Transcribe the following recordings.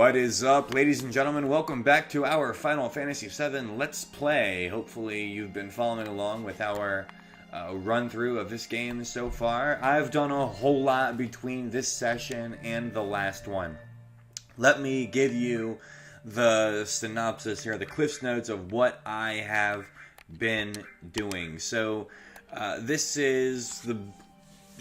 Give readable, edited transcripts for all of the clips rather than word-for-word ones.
What is up, ladies and gentlemen? Welcome back to our Final Fantasy VII Let's Play. Hopefully you've been following along with our run-through of this game so far. I've done a whole lot between this session and the last one. Let me give you the synopsis here, the Cliff's Notes of what I have been doing. So, this is the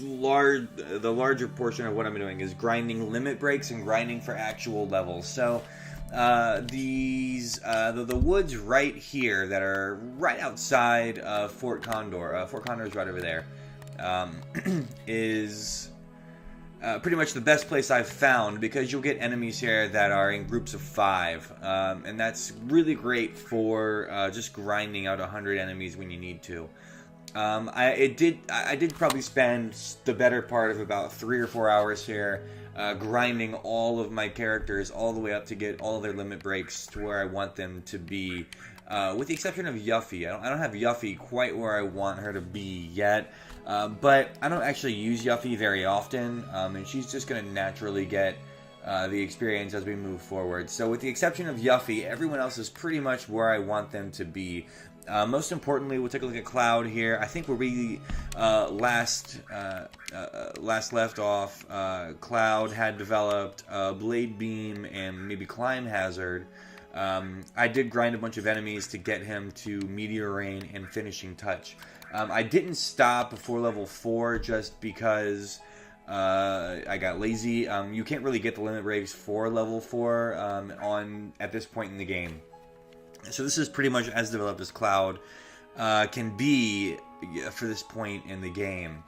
larger portion of what I'm doing is grinding limit breaks and grinding for actual levels. So the woods right here that are right outside of Fort Condor, Fort Condor is right over there, is pretty much the best place I've found, because you'll get enemies here that are in groups of 5, and that's really great for just grinding out 100 enemies when you need to. I did probably spend the better part of about 3 or 4 hours here, grinding all of my characters all the way up to get all of their limit breaks to where I want them to be, with the exception of Yuffie. I don't have Yuffie quite where I want her to be yet, but I don't actually use Yuffie very often, and she's just going to naturally get the experience as we move forward. So with the exception of Yuffie, everyone else is pretty much where I want them to be. Most importantly, we'll take a look at Cloud here. I think where we last left off, Cloud had developed Blade Beam and maybe Climb Hazard. I did grind a bunch of enemies to get him to Meteor Rain and Finishing Touch. I didn't stop before level 4 just because I got lazy. You can't really get the limit breaks for level 4 at this point in the game. So this is pretty much as developed as Cloud can be for this point in the game.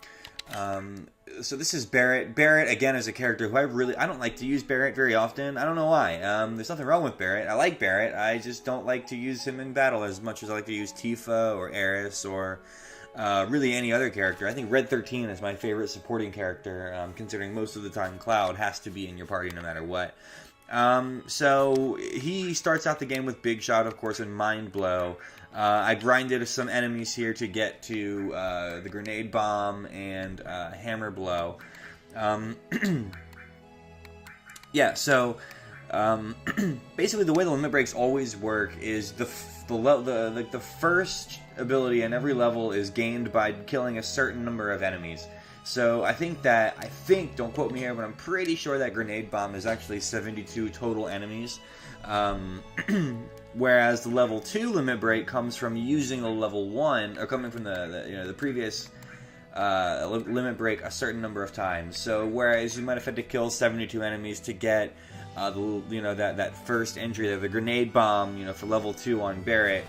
So this is Barret. Barret, again, is a character who I don't like to use Barret very often. I don't know why. There's nothing wrong with Barret. I like Barret. I just don't like to use him in battle as much as I like to use Tifa or Eris or really any other character. I think Red 13 is my favorite supporting character, considering most of the time Cloud has to be in your party no matter what. So he starts out the game with Big Shot, of course, and Mind Blow. I grinded some enemies here to get to the Grenade Bomb and Hammer Blow. Yeah, so basically the way the limit breaks always work is the first ability in every level is gained by killing a certain number of enemies. So I think, don't quote me here, but I'm pretty sure that Grenade Bomb is actually 72 total enemies. Whereas the level 2 limit break comes from using a level 1, or coming from the previous limit break a certain number of times. So whereas you might have had to kill 72 enemies to get that first entry, the Grenade Bomb, for level 2 on Barret,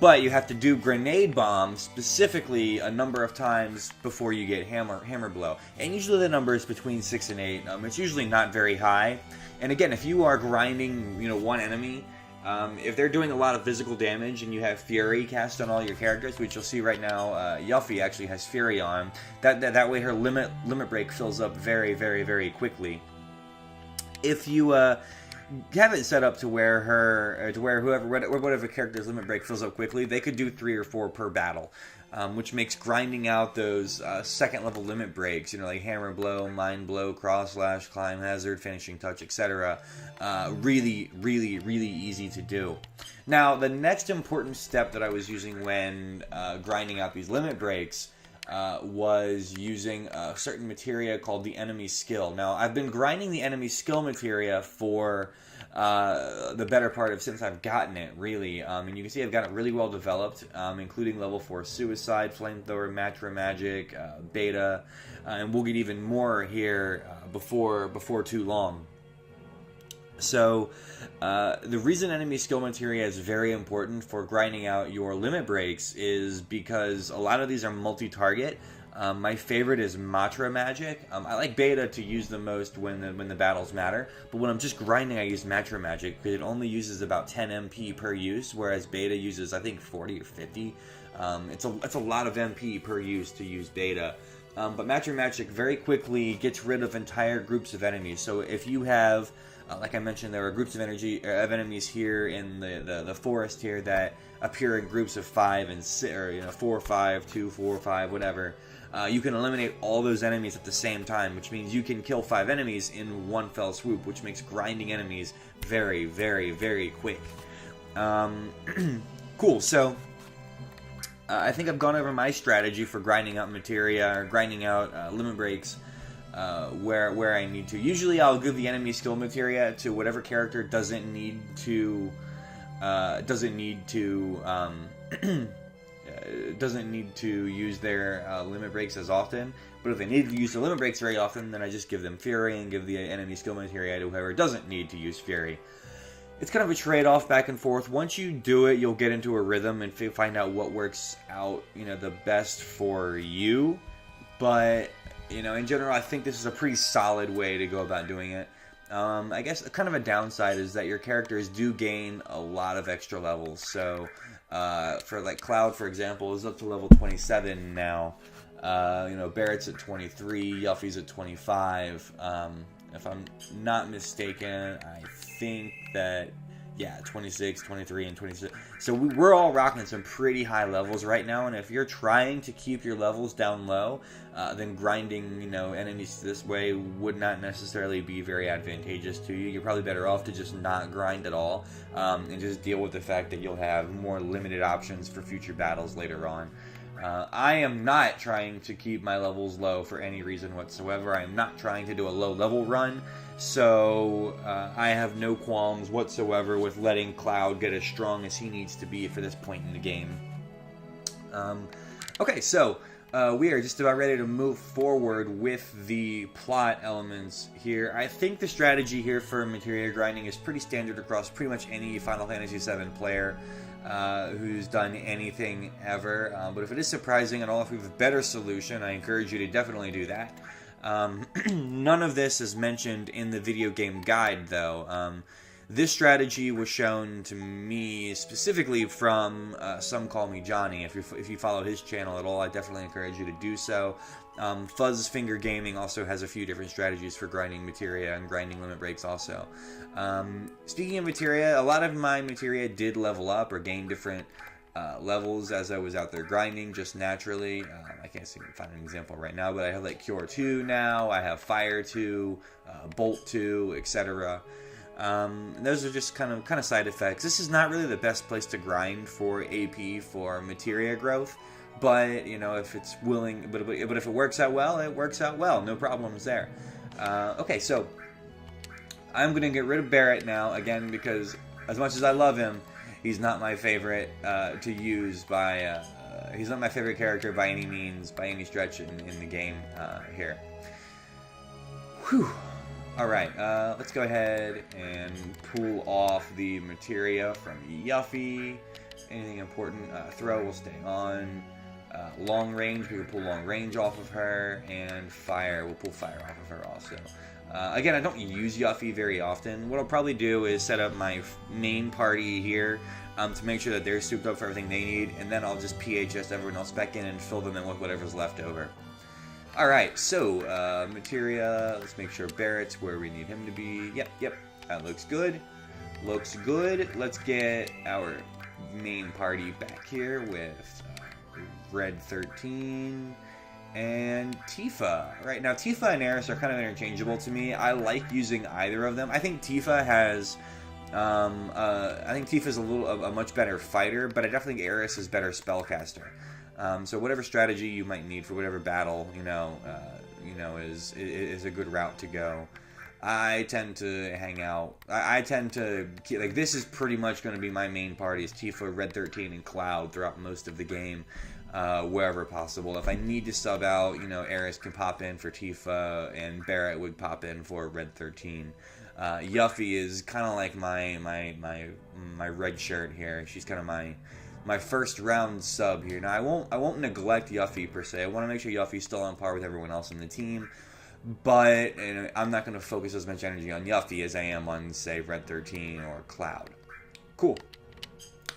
but you have to do Grenade Bomb specifically a number of times before you get Hammer Blow. And usually the number is between 6 and 8. It's usually not very high. And again, if you are grinding, one enemy, if they're doing a lot of physical damage and you have Fury cast on all your characters, which you'll see right now, Yuffie actually has Fury on, that way her limit break fills up very, very, very quickly. If you have it set up to where whatever character's limit break fills up quickly, they could do 3 or 4 per battle, which makes grinding out those second level limit breaks, like Hammer Blow, Mind Blow, Cross Slash, Climb Hazard, Finishing Touch, etc., really, really, really easy to do. Now, the next important step that I was using when grinding out these limit breaks was using a certain materia called the enemy skill. Now, I've been grinding the enemy skill materia for the better part of since I've gotten it, really. And you can see I've got it really well developed, including level 4 Suicide, Flamethrower, Matra Magic, Beta, and we'll get even more here before too long. So, the reason enemy skill materia is very important for grinding out your limit breaks is because a lot of these are multi-target. My favorite is Matra Magic. I like Beta to use the most when the battles matter, but when I'm just grinding, I use Matra Magic because it only uses about 10 MP per use, whereas Beta uses, I think, 40 or 50. It's a lot of MP per use to use Beta. But Matra Magic very quickly gets rid of entire groups of enemies. So if you have Like I mentioned, there are groups of enemies here in the forest here that appear in groups of 5 and 6, or 4, 5, 2, 4, 5, whatever. You can eliminate all those enemies at the same time, which means you can kill 5 enemies in one fell swoop, which makes grinding enemies very, very, very quick. Cool. So I think I've gone over my strategy for grinding out materia, or grinding out limit breaks. Where I need to. Usually I'll give the enemy skill materia to whatever character doesn't need to use their limit breaks as often. But if they need to use the limit breaks very often, then I just give them Fury and give the enemy skill materia to whoever doesn't need to use Fury. It's kind of a trade-off back and forth. Once you do it, you'll get into a rhythm and find out what works out, the best for you. But in general, I think this is a pretty solid way to go about doing it. I guess kind of a downside is that your characters do gain a lot of extra levels. So, for like Cloud, for example, is up to level 27 now. Barrett's at 23, Yuffie's at 25. If I'm not mistaken, I think that, 26, 23, and 26. So we're all rocking some pretty high levels right now, and if you're trying to keep your levels down low, then grinding, enemies this way would not necessarily be very advantageous to you. You're probably better off to just not grind at all, and just deal with the fact that you'll have more limited options for future battles later on. I am not trying to keep my levels low for any reason whatsoever. I am not trying to do a low level run, so I have no qualms whatsoever with letting Cloud get as strong as he needs to be for this point in the game. Okay, so we are just about ready to move forward with the plot elements here. I think the strategy here for materia grinding is pretty standard across pretty much any Final Fantasy VII player who's done anything ever. But if it is surprising at all, if we have a better solution, I encourage you to definitely do that. None of this is mentioned in the video game guide, though. This strategy was shown to me specifically from Some Call Me Johnny. If you follow his channel at all, I definitely encourage you to do so. Fuzz Finger Gaming also has a few different strategies for grinding materia and grinding limit breaks also. Speaking of materia, a lot of my materia did level up or gain different levels as I was out there grinding just naturally. I can't seem to find an example right now, but I have like Cure 2 now, I have Fire 2, Bolt 2, etc. Those are just kind of side effects. This is not really the best place to grind for AP for materia growth, but if it's willing, but if it works out well, it works out well. No problems there. Okay, so I'm gonna get rid of Barrett now again because as much as I love him, he's not my favorite to use by. He's not my favorite character by any means, by any stretch in the game here. Whew. Alright, let's go ahead and pull off the materia from Yuffie. Anything important? Throw will stay on. Long range, we will pull long range off of her. And fire, we'll pull fire off of her also. Again, I don't use Yuffie very often. What I'll probably do is set up my main party here to make sure that they're souped up for everything they need. And then I'll just PHS everyone else back in and fill them in with whatever's left over. Alright, so, materia, let's make sure Barrett's where we need him to be. Yep, that looks good. Looks good. Let's get our main party back here with Red 13 and Tifa. Right, now Tifa and Aeris are kind of interchangeable to me. I like using either of them. I think Tifa has, Tifa's a much better fighter, but I definitely think Aeris is better spellcaster. So whatever strategy you might need for whatever battle, is a good route to go. I tend to hang out. I tend to like this is pretty much going to be my main party is Tifa, Red 13, and Cloud throughout most of the game, wherever possible. If I need to sub out, Aeris can pop in for Tifa, and Barrett would pop in for Red 13. Yuffie is kind of like my red shirt here. She's kind of my first round sub here. Now I won't neglect Yuffie per se. I want to make sure Yuffie's still on par with everyone else in the team, but I'm not going to focus as much energy on Yuffie as I am on, say, Red 13 or Cloud. Cool.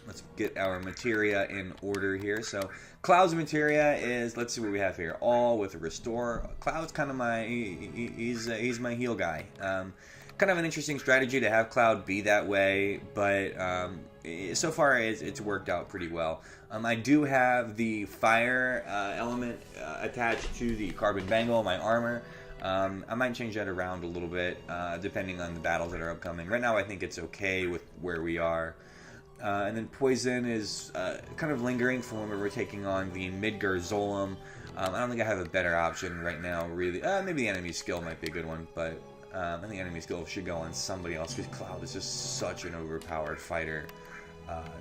Let's get our materia in order here. So Cloud's materia is, let's see what we have here. All with a restore. Cloud's kind of he's my heal guy. kind of an interesting strategy to have Cloud be that way, but so far it's worked out pretty well. I do have the fire element attached to the carbon bangle, my armor. I might change that around a little bit, depending on the battles that are upcoming. Right now I think it's okay with where we are. And then Poison is kind of lingering from when we were taking on the Midgar Zolom. I don't think I have a better option right now, really. Maybe the enemy skill might be a good one, but I think enemy skill should go on somebody else, because Cloud is just such an overpowered fighter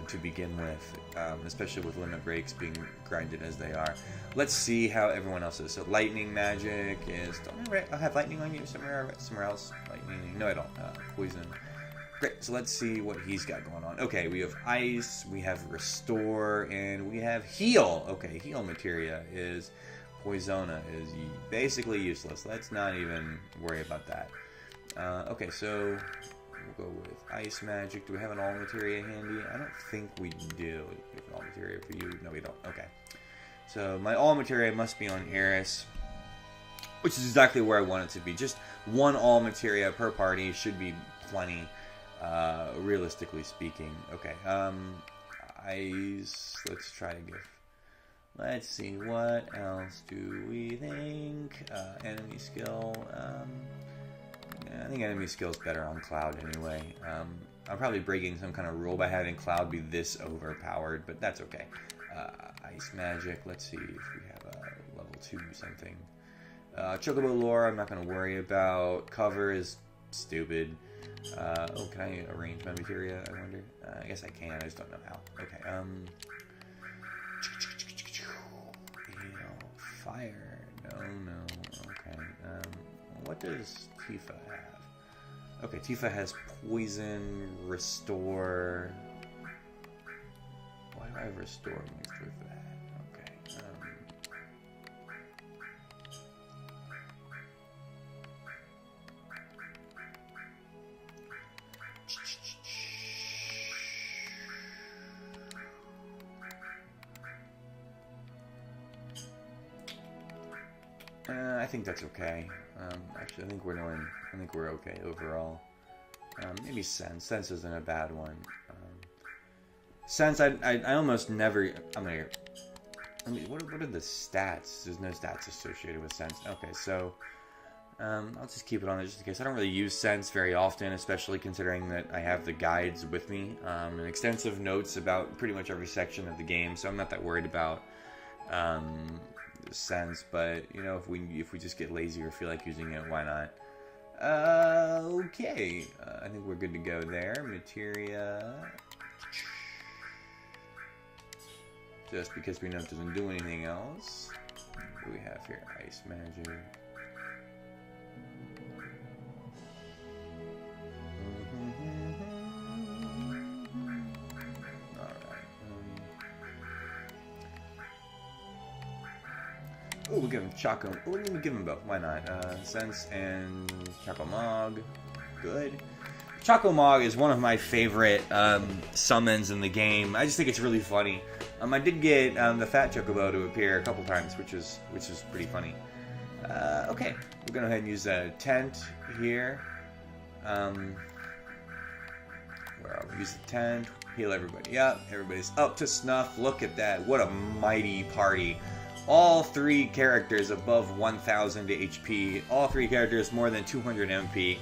to begin with, especially with limit breaks being grinded as they are. Let's see how everyone else is. So lightning magic is... I'll have lightning on you somewhere else. Lightning... No, I don't. Poison. Great, so let's see what he's got going on. Okay, we have ice, we have restore, and we have heal. Okay, heal materia is... Poisona is basically useless. Let's not even worry about that. Okay, so we'll go with ice magic. Do we have an all materia handy? I don't think we do. Do we have an all materia for you? No, we don't. Okay. So my all materia must be on Eris, which is exactly where I want it to be. Just one all materia per party should be plenty, realistically speaking. Okay. Ice. Let's try to give... Let's see, what else do we think? Enemy skill. Yeah, I think enemy skill is better on Cloud anyway. I'm probably breaking some kind of rule by having Cloud be this overpowered, but that's okay. Ice magic. Let's see if we have a level 2 something. Chocobo lore, I'm not going to worry about. Cover is stupid. Oh, can I arrange my materia? I wonder. I guess I can. I just don't know how. Okay. Fire. No. Okay. What does Tifa have? Okay, Tifa has poison, restore. Why do I have restore mixed with that? Okay. I think that's okay. Actually, I think we're okay overall. Maybe Sense. Sense isn't a bad one. Sense, I almost never... what are the stats? There's no stats associated with Sense. Okay, so... I'll just keep it on there just in case. I don't really use Sense very often, especially considering that I have the guides with me. And extensive notes about pretty much every section of the game, so I'm not that worried about... Sense, but you know, if we just get lazy or feel like using it, why not? Okay, I think we're good to go there. Materia, just because we know it doesn't do anything else. What do we have here? Ice magic. Oh, we'll give him Choco. Oh, we'll give him both. Why not? Sense and Choco Mog. Good. Choco Mog is one of my favorite summons in the game. I just think it's really funny. I did get the Fat Chocobo to appear a couple times, which is pretty funny. Okay, we're gonna go ahead and use a tent here. Where I'll use the tent, heal everybody up. Everybody's up to snuff. Look at that! What a mighty party! All 3 characters above 1,000 HP. All 3 characters more than 200 MP.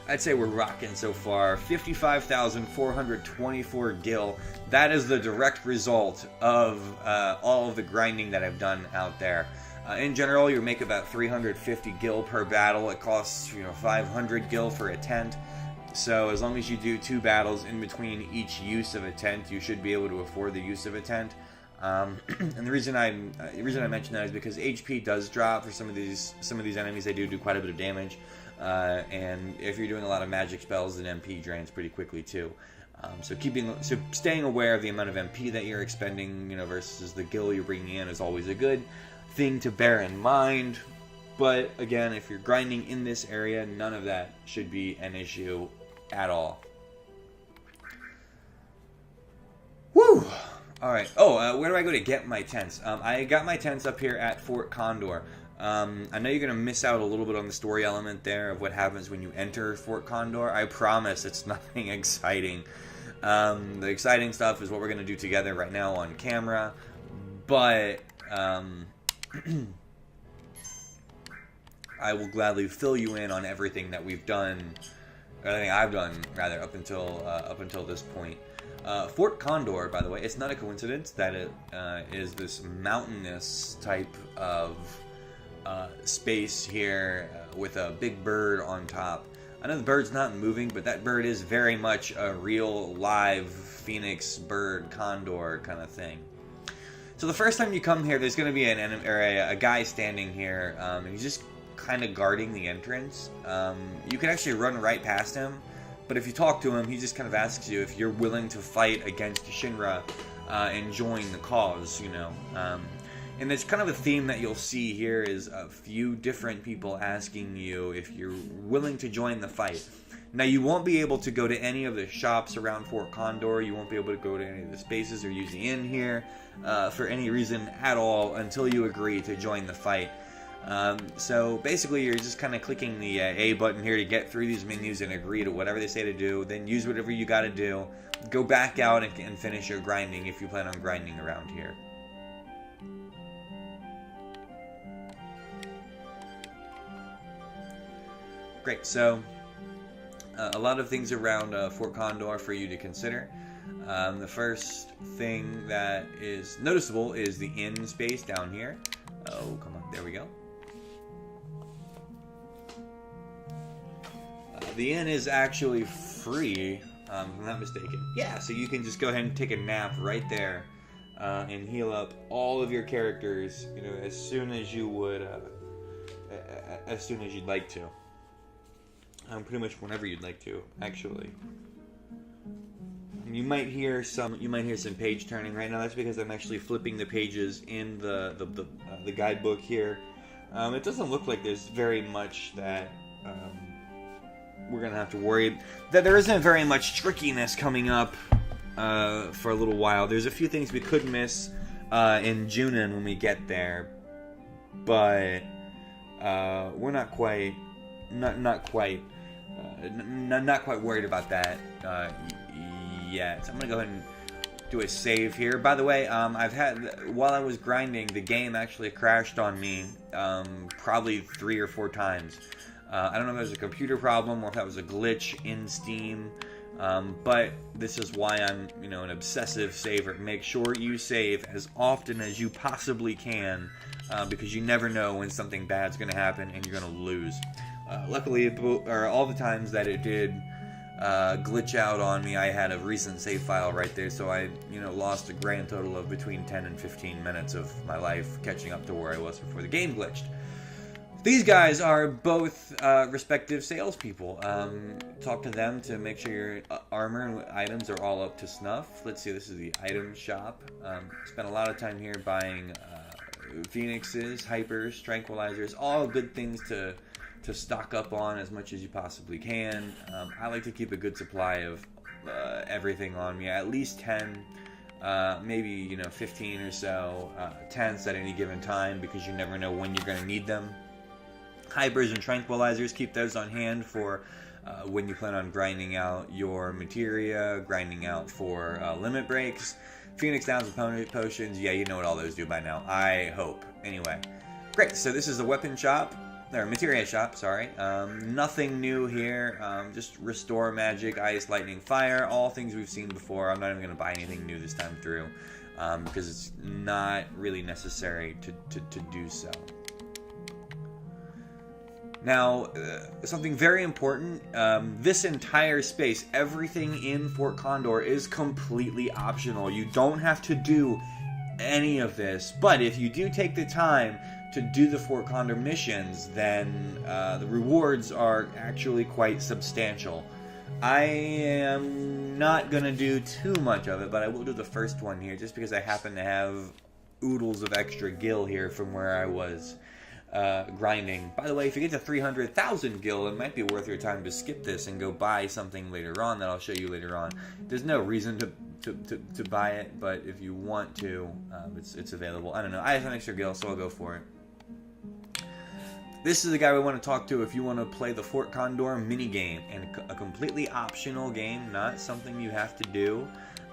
I'd say we're rocking so far. 55,424 gil. That is the direct result of all of the grinding that I've done out there. In general, you make about 350 gil per battle. It costs 500 gil for a tent. So as long as you do 2 battles in between each use of a tent, you should be able to afford the use of a tent. And the reason I mention that is because HP does drop for some of these enemies. They do quite a bit of damage, and if you're doing a lot of magic spells, then MP drains pretty quickly too. So staying aware of the amount of MP that you're expending, versus the gil you're bringing in, is always a good thing to bear in mind. But again, if you're grinding in this area, none of that should be an issue at all. Woo! Alright. Oh, where do I go to get my tents? I got my tents up here at Fort Condor. I know you're going to miss out a little bit on the story element there of what happens when you enter Fort Condor. I promise it's nothing exciting. The exciting stuff is what we're going to do together right now on camera. But I will gladly fill you in on everything that we've done, or everything I've done, rather, up until this point. Fort Condor, by the way, it's not a coincidence that it is this mountainous type of space here with a big bird on top. I know the bird's not moving, but that bird is very much a real live phoenix bird condor kind of thing. So the first time you come here, there's going to be a guy standing here, and he's just kind of guarding the entrance. You can actually run right past him, but if you talk to him, he just kind of asks you if you're willing to fight against Shinra and join the cause, you know. And it's kind of a theme that you'll see here is a few different people asking you if you're willing to join the fight. Now, you won't be able to go to any of the shops around Fort Condor. You won't be able to go to any of the spaces or use the inn here for any reason at all until you agree to join the fight. So basically, you're just kind of clicking the A button here to get through these menus and agree to whatever they say to do. Then use whatever you got to do. Go back out and finish your grinding if you plan on grinding around here. Great, so a lot of things around Fort Condor for you to consider. The first thing that is noticeable is the inn space down here. Oh, come on, there we go. The inn is actually free, if I'm not mistaken. Yeah, so you can just go ahead and take a nap right there and heal up all of your characters, you know, as soon as you would, as soon as you'd like to. Pretty much whenever you'd like to, actually. You might hear some page turning right now. That's because I'm actually flipping the pages in the guidebook here. It doesn't look like there's very much that we're gonna have to worry. That there isn't very much trickiness coming up for a little while. There's a few things we could miss in Junin when we get there, but we're not quite worried about that yet. So I'm gonna go ahead and do a save here. By the way, while I was grinding, the game actually crashed on me probably 3 or 4 times. I don't know if it was a computer problem or if that was a glitch in Steam, but this is why I'm, you know, an obsessive saver. Make sure you save as often as you possibly can, because you never know when something bad's going to happen and you're going to lose. Luckily, all the times that it did glitch out on me, I had a recent save file right there, so I, you know, lost a grand total of between 10 and 15 minutes of my life catching up to where I was before the game glitched. These guys are both respective salespeople. Talk to them to make sure your armor and items are all up to snuff. Let's see, this is the item shop. Spent a lot of time here buying phoenixes, hypers, tranquilizers, all good things to stock up on as much as you possibly can. I like to keep a good supply of everything on me, at least 10, maybe, you know, 15 or so tents at any given time, because you never know when you're going to need them. Hypers and tranquilizers, keep those on hand for when you plan on grinding out your materia, grinding out for limit breaks. Phoenix Downs and potions, yeah, you know what all those do by now, I hope. Anyway, great, so this is the weapon shop. Or materia shop, sorry. Nothing new here. Just restore magic, ice, lightning, fire. All things we've seen before. I'm not even going to buy anything new this time through, because it's not really necessary to do so. Now, something very important. This entire space, everything in Fort Condor is completely optional. You don't have to do any of this, but if you do take the time to do the Fort Condor missions, then the rewards are actually quite substantial. I am not going to do too much of it, but I will do the first one here, just because I happen to have oodles of extra gil here from where I was grinding. By the way, if you get to 300,000 gil, it might be worth your time to skip this and go buy something later on that I'll show you later on. There's no reason to buy it, but if you want to, it's available. I don't know. I have some extra gil, so I'll go for it. This is the guy we want to talk to if you want to play the Fort Condor minigame, and a completely optional game, not something you have to do,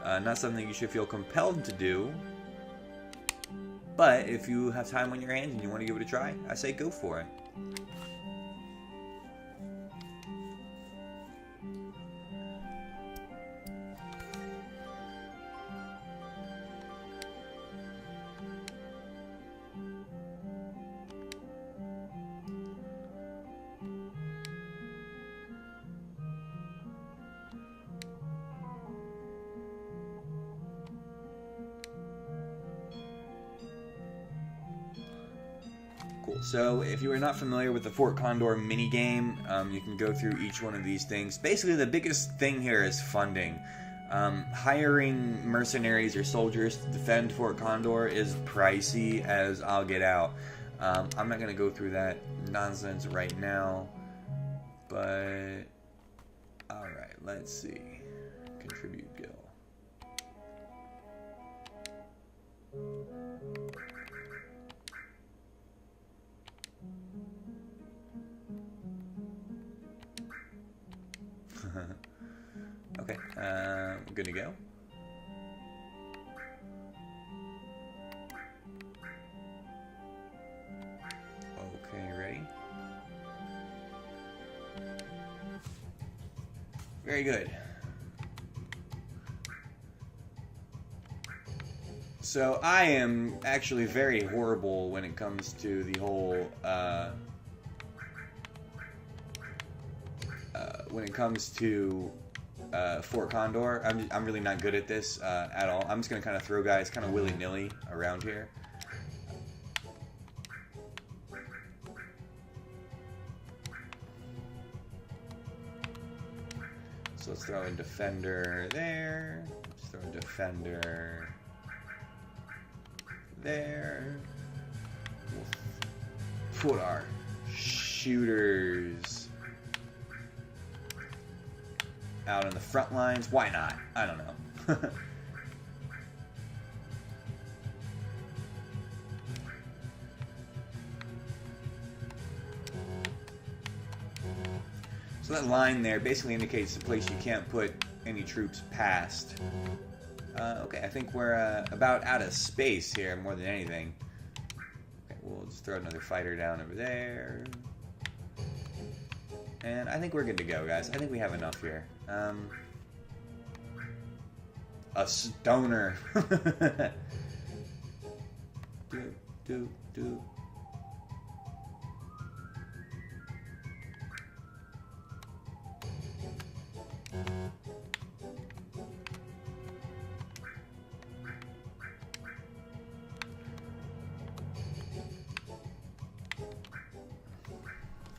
not something you should feel compelled to do. But if you have time on your hands and you want to give it a try, I say go for it. So, if you are not familiar with the Fort Condor minigame, you can go through each one of these things. Basically, the biggest thing here is funding. Hiring mercenaries or soldiers to defend Fort Condor is pricey as I'll get out. I'm not going to go through that nonsense right now, but alright, let's see. Contribute Gil. Okay, we're good to go. Okay, ready? Very good. So I am actually very horrible when it comes to the whole Fort Condor. I'm really not good at this at all. I'm just gonna kind of throw guys kind of willy-nilly around here. So let's throw in defender there. Let's throw in defender there. We'll put our shooters out on the front lines. Why not? I don't know. So that line there basically indicates the place you can't put any troops past. Okay, I think we're about out of space here more than anything. Okay, we'll just throw another fighter down over there. And I think we're good to go, guys. I think we have enough here. A stoner. do.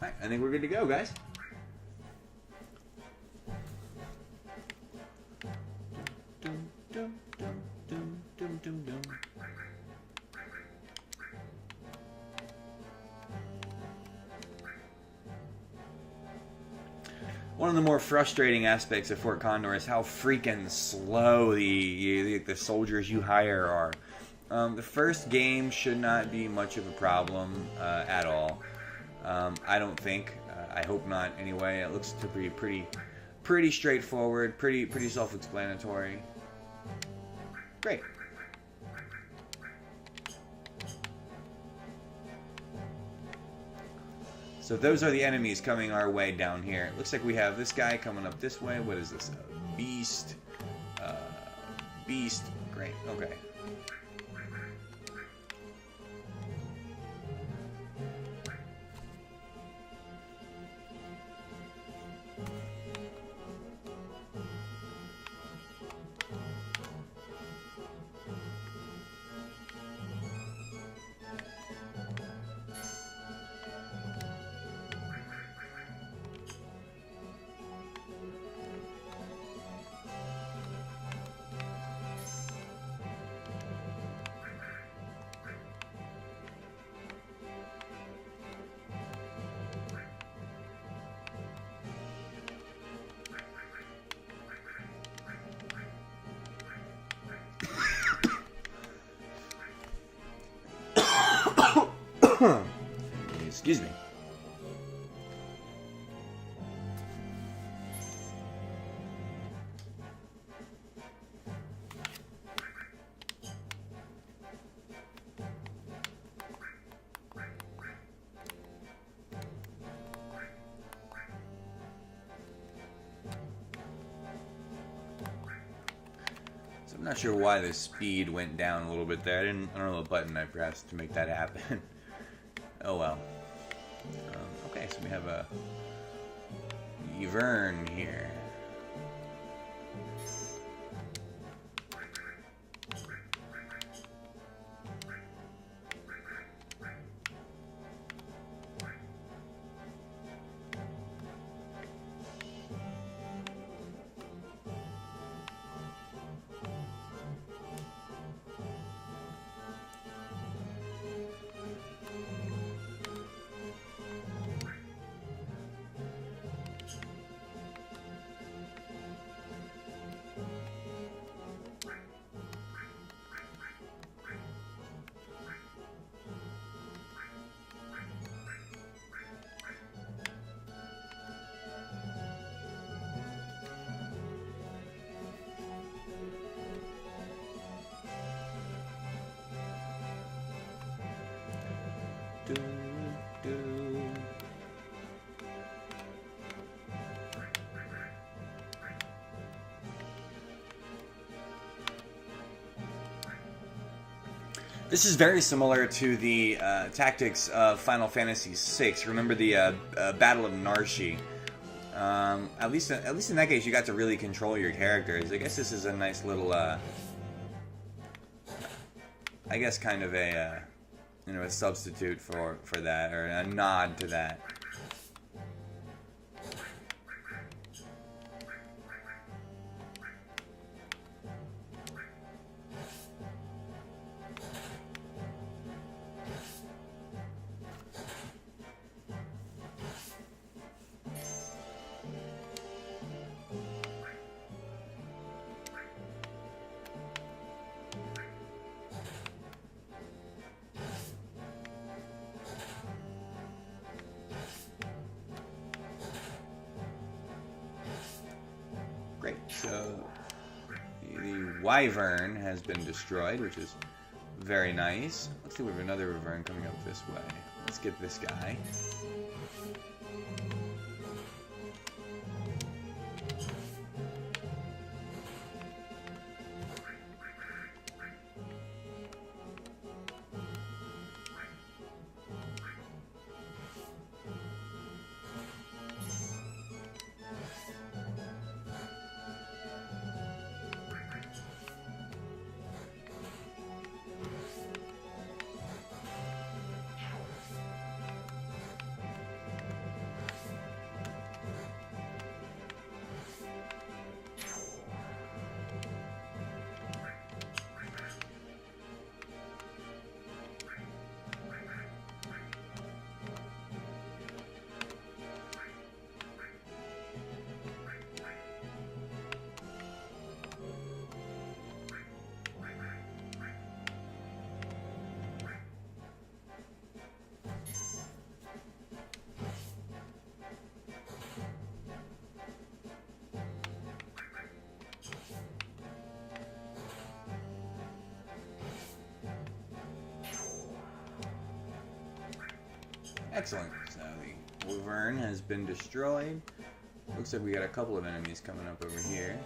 Alright, I think we're good to go, guys. One of the more frustrating aspects of Fort Condor is how freaking slow the soldiers you hire are. The first game should not be much of a problem at all. I don't think. I hope not. Anyway, it looks to be pretty straightforward, pretty self-explanatory. Great. So those are the enemies coming our way down here. It looks like we have this guy coming up this way. What is this? Beast. Beast. Great. Okay. Excuse me. I'm not sure why the speed went down a little bit there. I don't know what button I pressed to make that happen. Oh well. Okay, so we have a Yvern here. This is very similar to the tactics of Final Fantasy VI. Remember the Battle of Narshi? At least in that case, you got to really control your characters. I guess this is a nice little, I guess, kind of a, you know, a substitute for that, or a nod to that. Great, so the Wyvern has been destroyed, which is very nice. Let's see, we have another Wyvern coming up this way. Let's get this guy. Excellent. So the Wyvern has been destroyed. Looks like we got a couple of enemies coming up over here.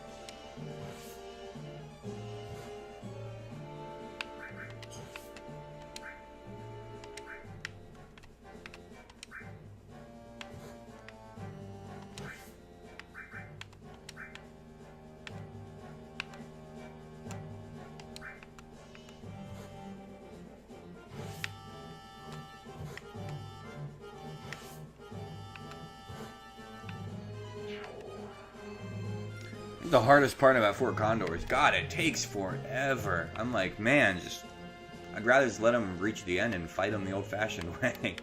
The hardest part about Fort Condor is, God, it takes forever. I'm like, man, I'd rather just let them reach the end and fight them the old-fashioned way.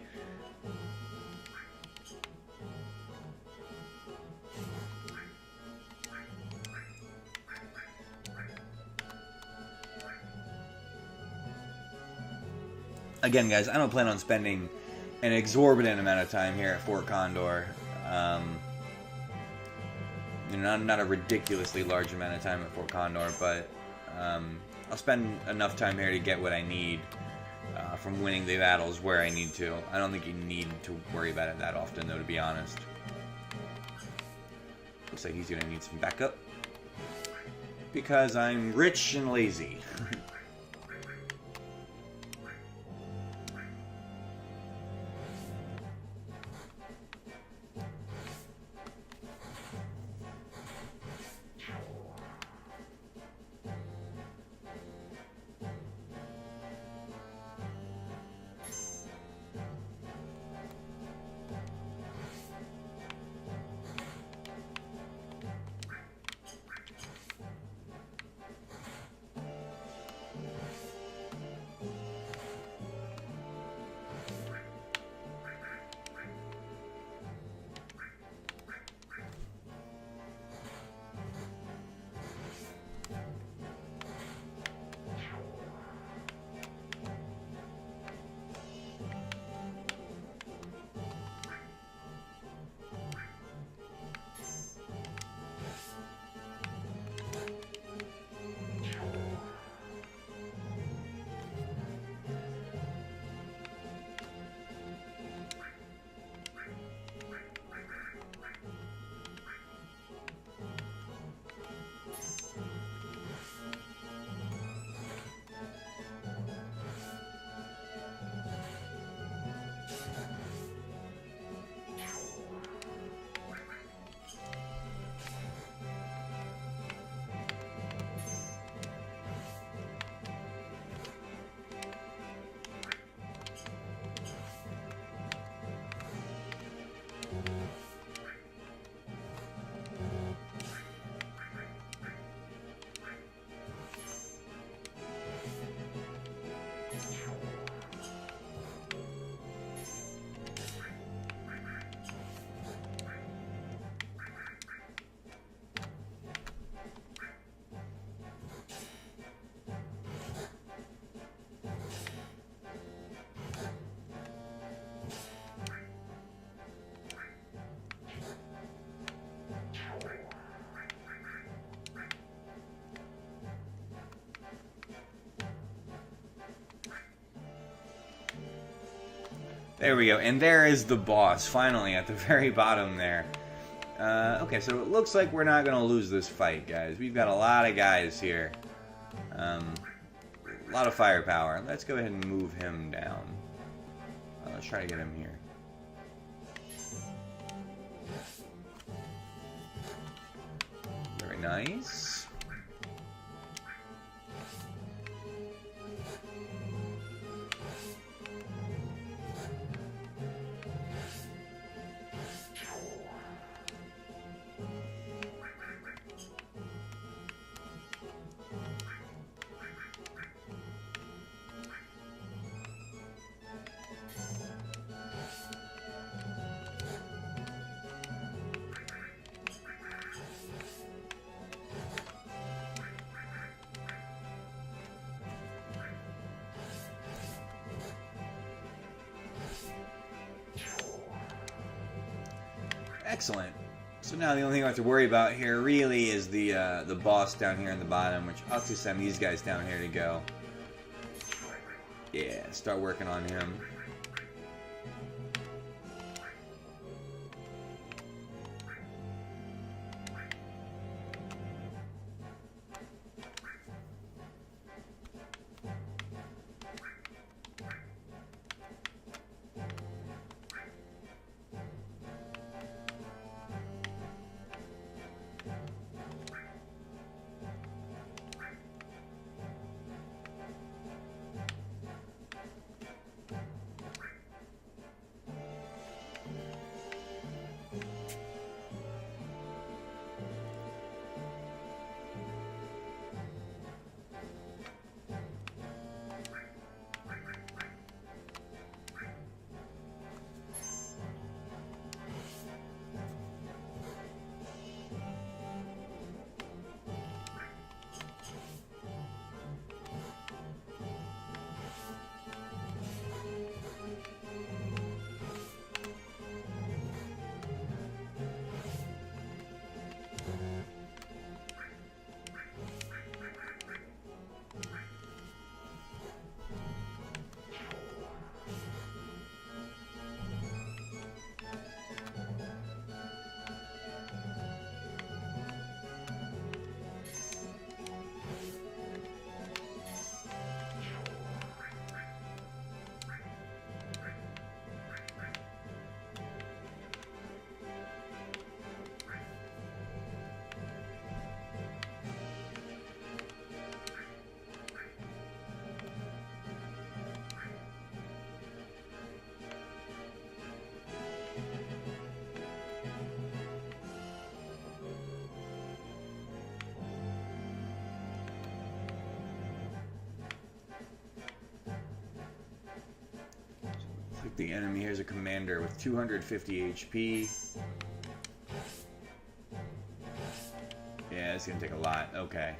Again, guys, I don't plan on spending an exorbitant amount of time here at Fort Condor. You know, not a ridiculously large amount of time at Fort Condor, but I'll spend enough time here to get what I need from winning the battles where I need to. I don't think you need to worry about it that often, though, to be honest. Looks like he's going to need some backup. because I'm rich and lazy. There we go, and there is the boss, finally, at the very bottom there. Okay, so it looks like we're not going to lose this fight, guys. We've got a lot of guys here. A lot of firepower. Let's go ahead and move him down. Let's try to get him here. Very nice. Excellent. So now the only thing I have to worry about here really is the boss down here in the bottom, which I'll just send these guys down here to go. Yeah, start working on him. Pick the enemy. Here's a commander with 250 HP. Yeah, it's gonna take a lot. Okay.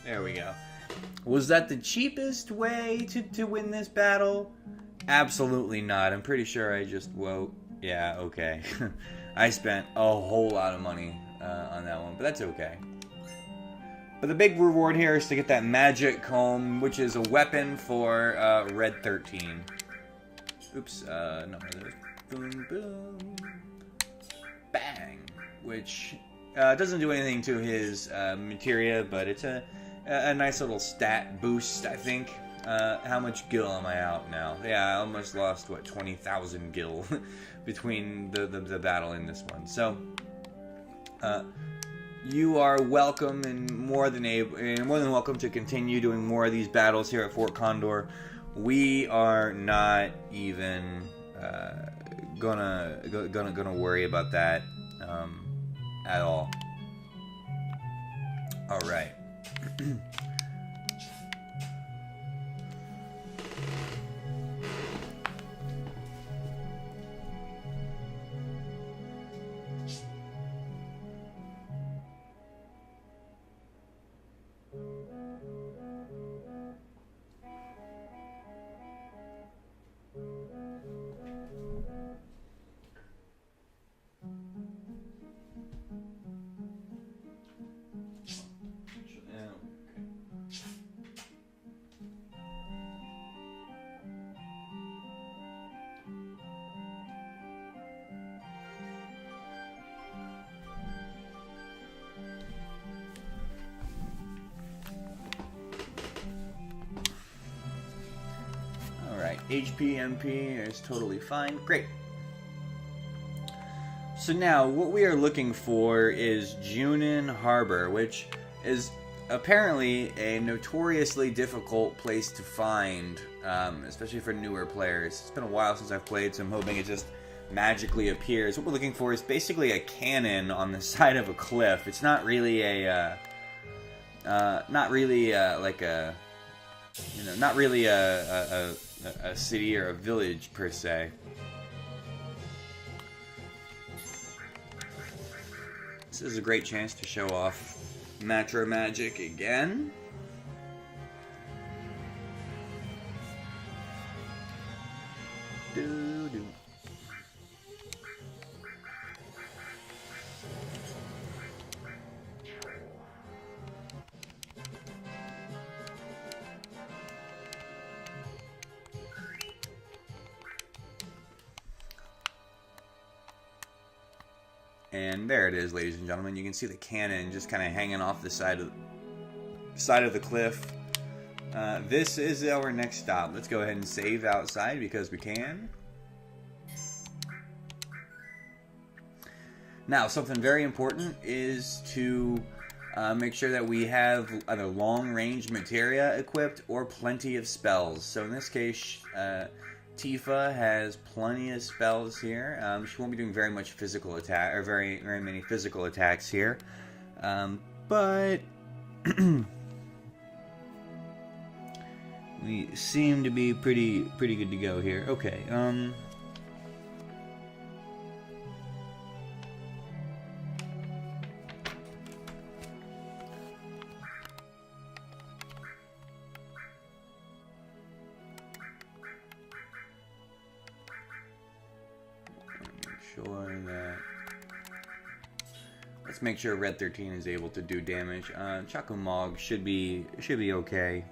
There we go. Was that the cheapest way to win this battle? Absolutely not. I'm pretty sure I just... Whoa. Yeah, okay. I spent a whole lot of money on that one, but that's okay. But the big reward here is to get that magic comb, which is a weapon for Red 13. Oops, not one of those. Boom, boom. Bang. Which doesn't do anything to his materia, but it's a nice little stat boost, I think. How much gil am I out now? Yeah, I almost lost, what, 20,000 gil between the battle in this one. So, you are welcome and more than welcome to continue doing more of these battles here at Fort Condor. We are not even gonna worry about that at all. All right. HP, MP is totally fine. Great. So now, what we are looking for is Junin Harbor, which is apparently a notoriously difficult place to find, especially for newer players. It's been a while since I've played, so I'm hoping it just magically appears. What we're looking for is basically a cannon on the side of a cliff. It's not really a, like a, you know, not really a city or a village per se. This is a great chance to show off Macro Magic again. Doo-doo. And there it is, ladies and gentlemen. You can see the cannon just kind of hanging off the side of the cliff. This is our next stop. Let's go ahead and save outside because we can. Now, something very important is to make sure that we have either long-range materia equipped or plenty of spells. So in this case, Tifa has plenty of spells here. She won't be doing very much physical attack, or very many physical attacks here. But we seem to be pretty good to go here. Okay. Let's make sure Red 13 is able to do damage. Chakumog should be okay.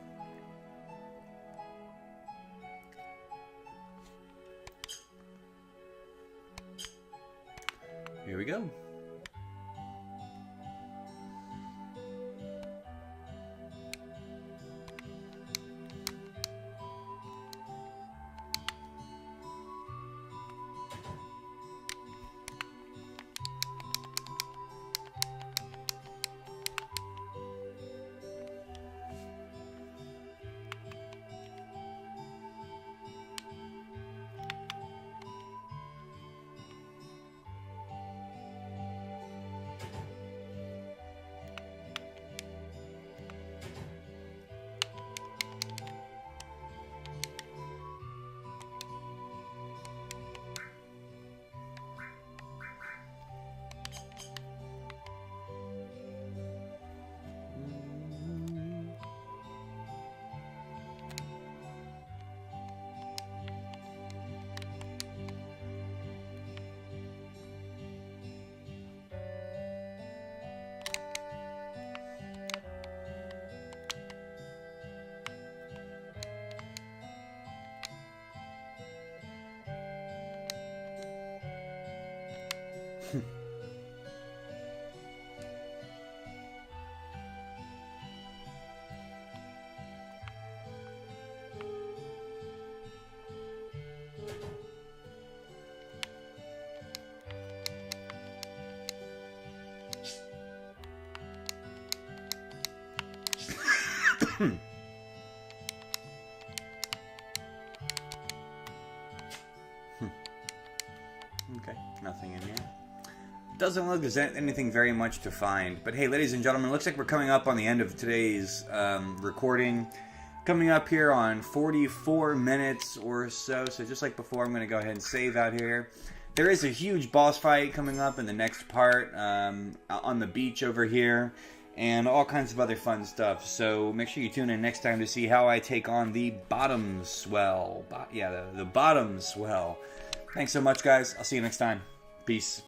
Here we go. Okay, nothing in here. Doesn't look like there's anything very much to find. But hey, ladies and gentlemen, looks like we're coming up on the end of today's recording. Coming up here on 44 minutes or so. So just like before, I'm going to go ahead and save out here. There is a huge boss fight coming up in the next part on the beach over here. And all kinds of other fun stuff. So make sure you tune in next time to see how I take on the bottom swell. The bottom swell. Thanks so much, guys. I'll see you next time. Peace.